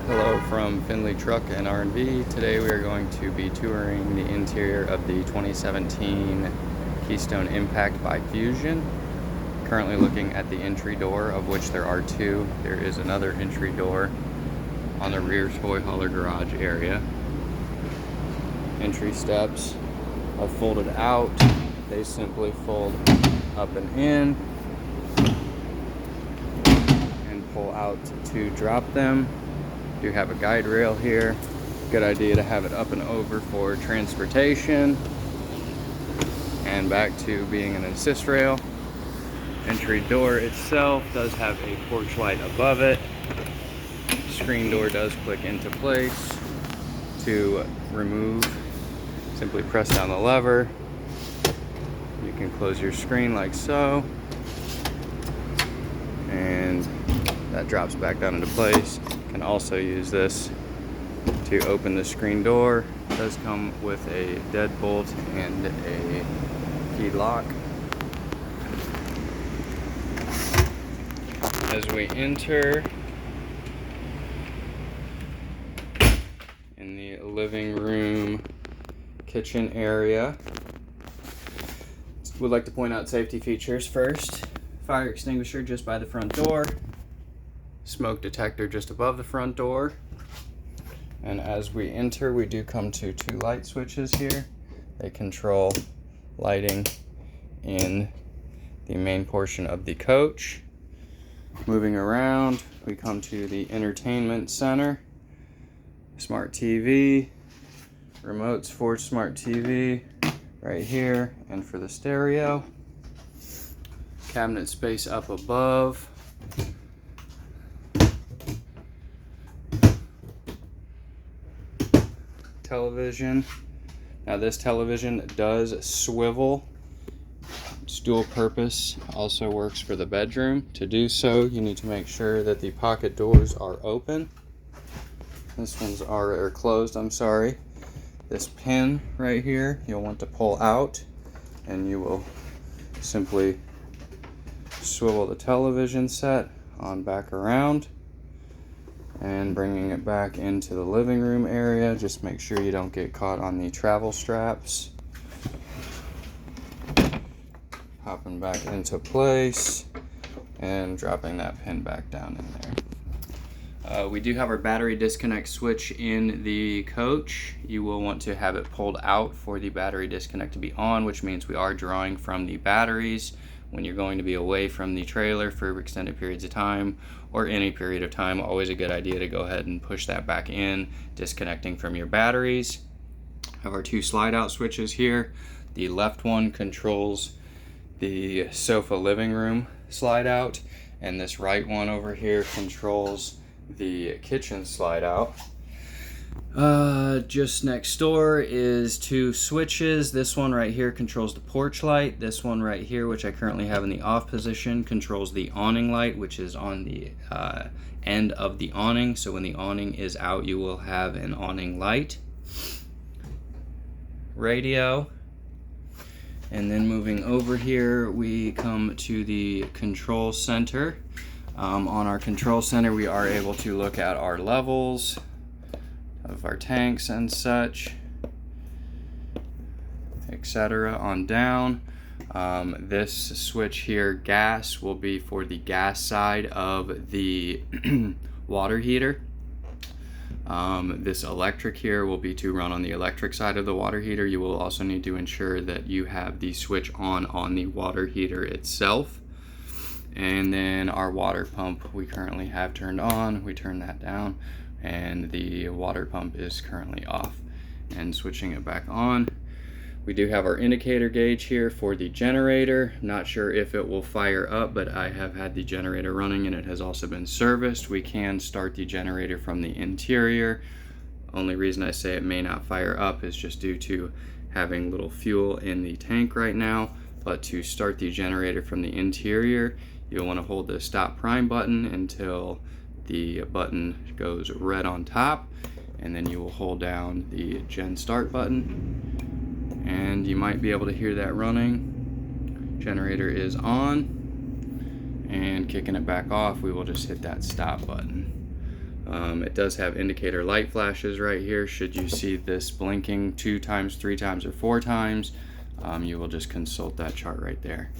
Hello from Finley Truck and R&V. Today we are going to be touring the interior of the 2017 Keystone Impact by Fusion. Currently looking at the entry door, of which there are two. There is another entry door on the rear toy hauler garage area. Entry steps are folded out. They simply fold up and in and pull out to drop them. Do have a guide rail here. Good idea to have it up and over for transportation. And back to being an assist rail. Entry door itself does have a porch light above it. Screen door does click into place. To remove, simply press down the lever. You can close your screen like so. And that drops back down into place. Can also use this to open the screen door. It does come with a deadbolt and a key lock. As we enter in the living room kitchen area, would like to point out safety features first. Fire extinguisher just by the front door. Smoke detector just above the front door. And as we enter, we do come to two light switches here. They control lighting in the main portion of the coach. Moving around, we come to the entertainment center. Smart TV, remotes for smart TV right here, and for the stereo. Cabinet space up above. Television. Now this television does swivel. It's dual purpose, also works for the bedroom. To do so, you need to make sure that the pocket doors are open. This one's are closed, I'm sorry. This pin right here, you'll want to pull out, and you will simply swivel the television set on back around. And bringing it back into the living room area. Just make sure you don't get caught on the travel straps. Popping back into place and dropping that pin back down in there. We do have our battery disconnect switch in the coach. You will want to have it pulled out for the battery disconnect to be on, which means we are drawing from the batteries. When you're going to be away from the trailer for extended periods of time or any period of time, always a good idea to go ahead and push that back in, disconnecting from your batteries. Have our two slide out switches here. The left one controls the sofa living room slide out, and this right one over here controls the kitchen slide out. Just next door is two switches. This one right here controls the porch light. This one right here, which I currently have in the off position, controls the awning light, which is on the end of the awning. So when the awning is out, you will have an awning light. Radio. And then moving over here, we come to the control center. On our control center, we are able to look at our levels of our tanks and such, etc. on down. This switch here, gas, will be for the gas side of the water heater. This electric here will be to run on the electric side of the water heater. You will also need to ensure that you have the switch on the water heater itself. And then our water pump we currently have turned on. We turn that down, and the water pump is currently off. And switching it back on, we do have our indicator gauge here for the generator. Not sure if it will fire up, but I have had the generator running and it has also been serviced. We can start the generator from the interior. Only reason I say it may not fire up is just due to having little fuel in the tank right now. But to start the generator from the interior, you'll want to hold the stop prime button until the button goes red on top, and then you will hold down the gen start button, and you might be able to hear that running. Generator is on, and kicking it back off, we will just hit that stop button. It does have indicator light flashes right here. Should you see this blinking 2 times, 3 times, or 4 times, you will just consult that chart right there.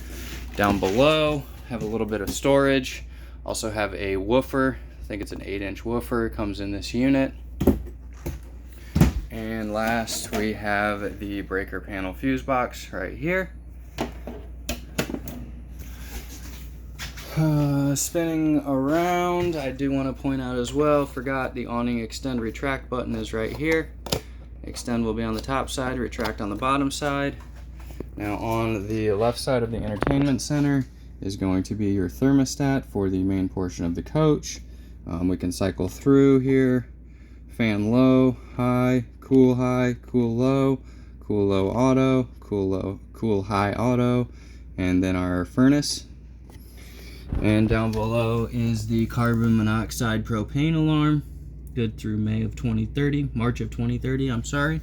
Down below, have a little bit of storage. Also have a woofer. I think it's an 8-inch woofer. It comes in this unit. And last, we have the breaker panel fuse box right here. Spinning around, I do want to point out as well, forgot the awning extend retract button is right here. Extend will be on the top side, retract on the bottom side. Now on the left side of the entertainment center is going to be your thermostat for the main portion of the coach. We can cycle through here. Fan low, high, cool low, cool low auto, cool high auto, and then our furnace. And down below is the carbon monoxide propane alarm, good through March of 2030, I'm sorry.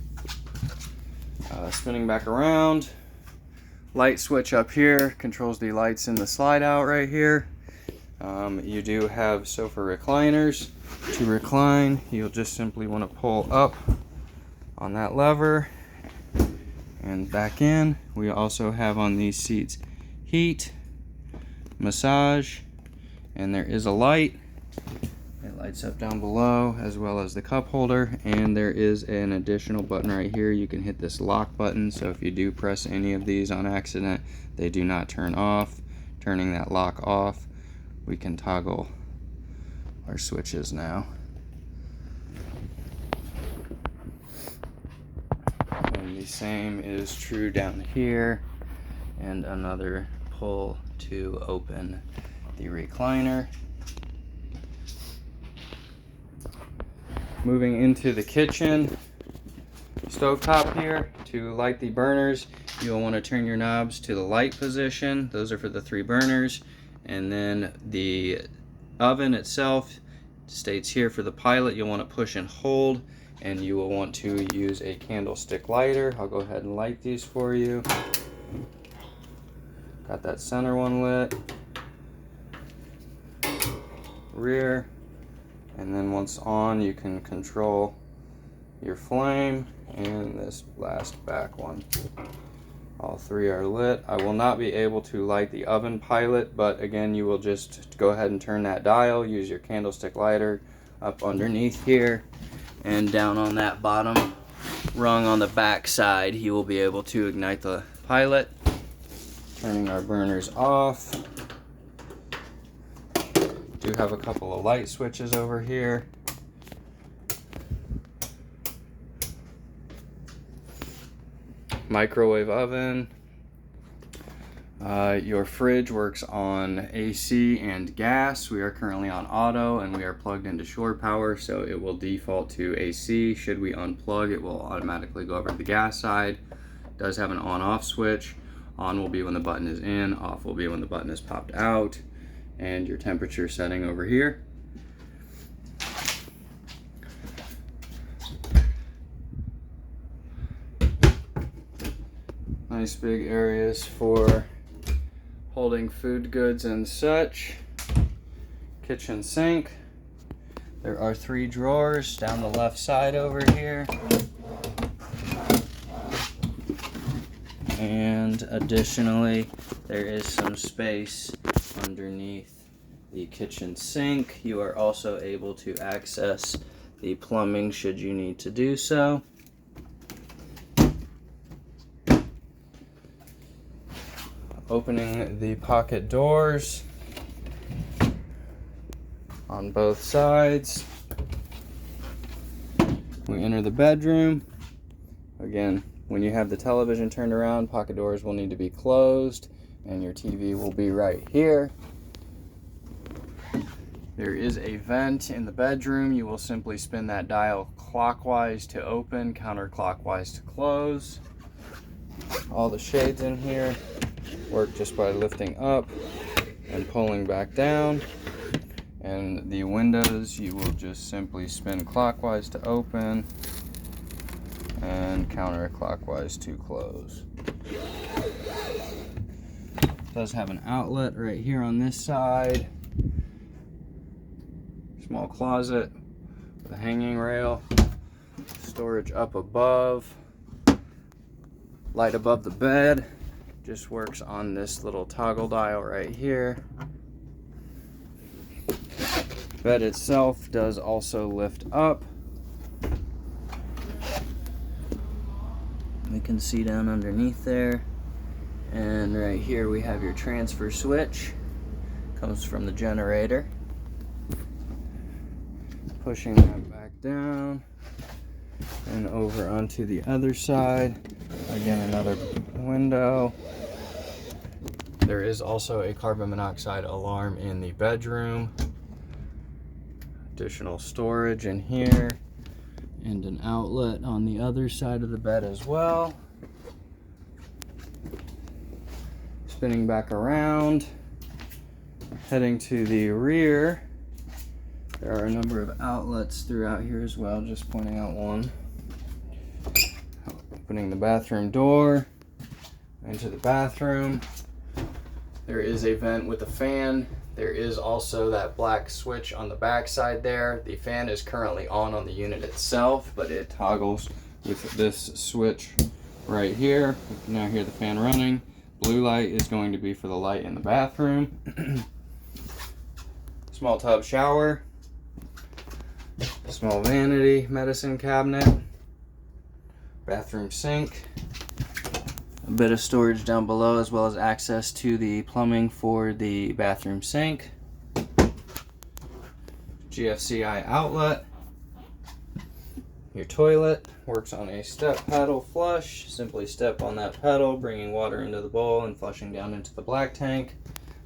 Spinning back around, light switch up here controls the lights in the slide out right here. You do have sofa recliners. To recline, you'll just simply want to pull up on that lever and back in. We also have on these seats heat, massage, and there is a light. It lights up down below as well as the cup holder, and there is an additional button right here. You can hit this lock button, so if you do press any of these on accident, they do not turn off. Turning that lock off, we can toggle our switches now. And the same is true down here, and another pull to open the recliner. Moving into the kitchen, stovetop here. To light the burners, you'll want to turn your knobs to the light position. Those are for the 3 burners. And then the oven itself states here for the pilot, you'll want to push and hold, and you will want to use a candlestick lighter. I'll go ahead and light these for you. Got that center one lit, rear, and then once on, you can control your flame, and this last back one. All 3 are lit. I will not be able to light the oven pilot, but again, you will just go ahead and turn that dial, use your candlestick lighter up underneath here, and down on that bottom rung on the back side, you will be able to ignite the pilot. Turning our burners off. Do have a couple of light switches over here. Microwave oven. Your fridge works on AC and gas. We are currently on auto and we are plugged into shore power, so it will default to AC. Should we unplug, it will automatically go over to the gas side. It does have an on-off switch. On will be when the button is in, off will be when the button is popped out. And your temperature setting over here. Nice big areas for holding food goods and such. Kitchen sink. There are 3 drawers down the left side over here. And additionally, there is some space underneath the kitchen sink. You are also able to access the plumbing should you need to do so. Opening the pocket doors on both sides. We enter the bedroom. Again, when you have the television turned around, pocket doors will need to be closed, and your TV will be right here. There is a vent in the bedroom. You will simply spin that dial clockwise to open, counterclockwise to close. All the shades in here work just by lifting up and pulling back down. And the windows, you will just simply spin clockwise to open and counterclockwise to close. It does have an outlet right here on this side. Small closet The hanging rail, storage up above, light above the bed, just works on this little toggle dial right here. Bed itself does also lift up. We can see down underneath there. And right here we have your transfer switch. Comes from the generator. Pushing that back down and over onto the other side. Again, another window. There is also a carbon monoxide alarm in the bedroom. Additional storage in here and an outlet on the other side of the bed as well. Spinning back around, heading to the rear. There are a number of outlets throughout here as well, just pointing out one. Opening the bathroom door into the bathroom. There is a vent with a fan. There is also that black switch on the back side there. The fan is currently on the unit itself, but it toggles with this switch right here. You can now hear the fan running. Blue light is going to be for the light in the bathroom. Small tub shower. Small vanity, medicine cabinet. Bathroom sink. A bit of storage down below, as well as access to the plumbing for the bathroom sink. GFCI outlet. Your toilet works on a step paddle flush. Simply step on that pedal, bringing water into the bowl and flushing down into the black tank.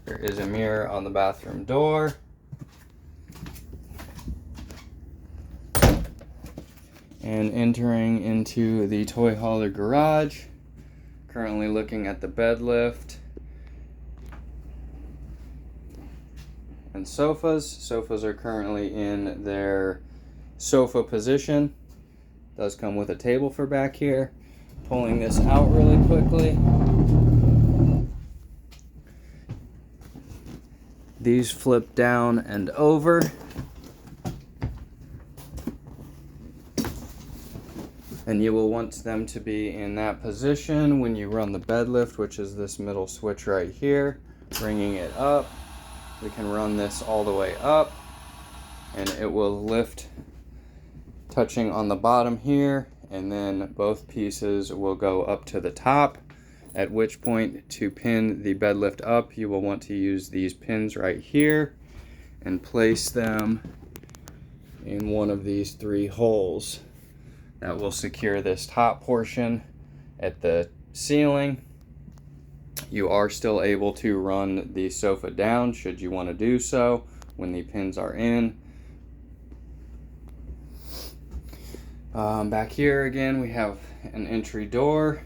There is a mirror on the bathroom door. And entering into the toy hauler garage. Currently looking at the bed lift and sofas. Sofas are currently in their sofa position. Does come with a table for back here. Pulling this out really quickly. These flip down and over. And you will want them to be in that position when you run the bed lift, which is this middle switch right here. Bringing it up. We can run this all the way up and it will lift, touching on the bottom here, and then both pieces will go up to the top, at which point to pin the bed lift up, you will want to use these pins right here and place them in one of these three holes. That will secure this top portion at the ceiling. You are still able to run the sofa down should you want to do so when the pins are in. Back here again we have an entry door,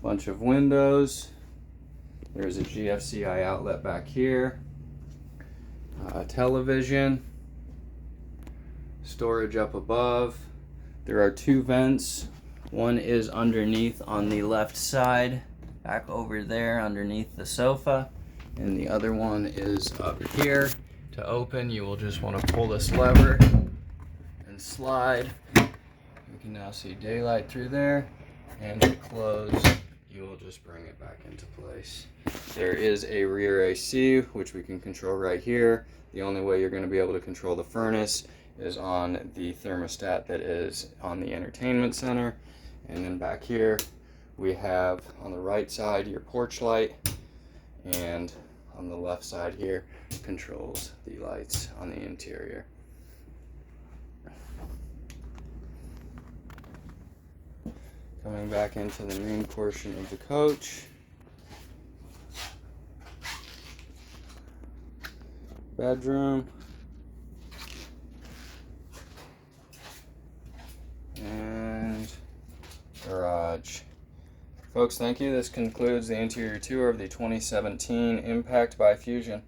bunch of windows. There's a GFCI outlet back here, television, storage up above. There are two vents. One is underneath on the left side, back over there underneath the sofa, and the other one is up here. To open, you will just want to pull this lever and slide. You can now see daylight through there, and to close, you will just bring it back into place. There is a rear AC, which we can control right here. The only way you're going to be able to control the furnace is on the thermostat that is on the entertainment center. And then back here we have on the right side your porch light, and on the left side here controls the lights on the interior. Coming back into the main portion of the coach. Bedroom. And garage. Folks, thank you. This concludes the interior tour of the 2017 Impact by Fusion.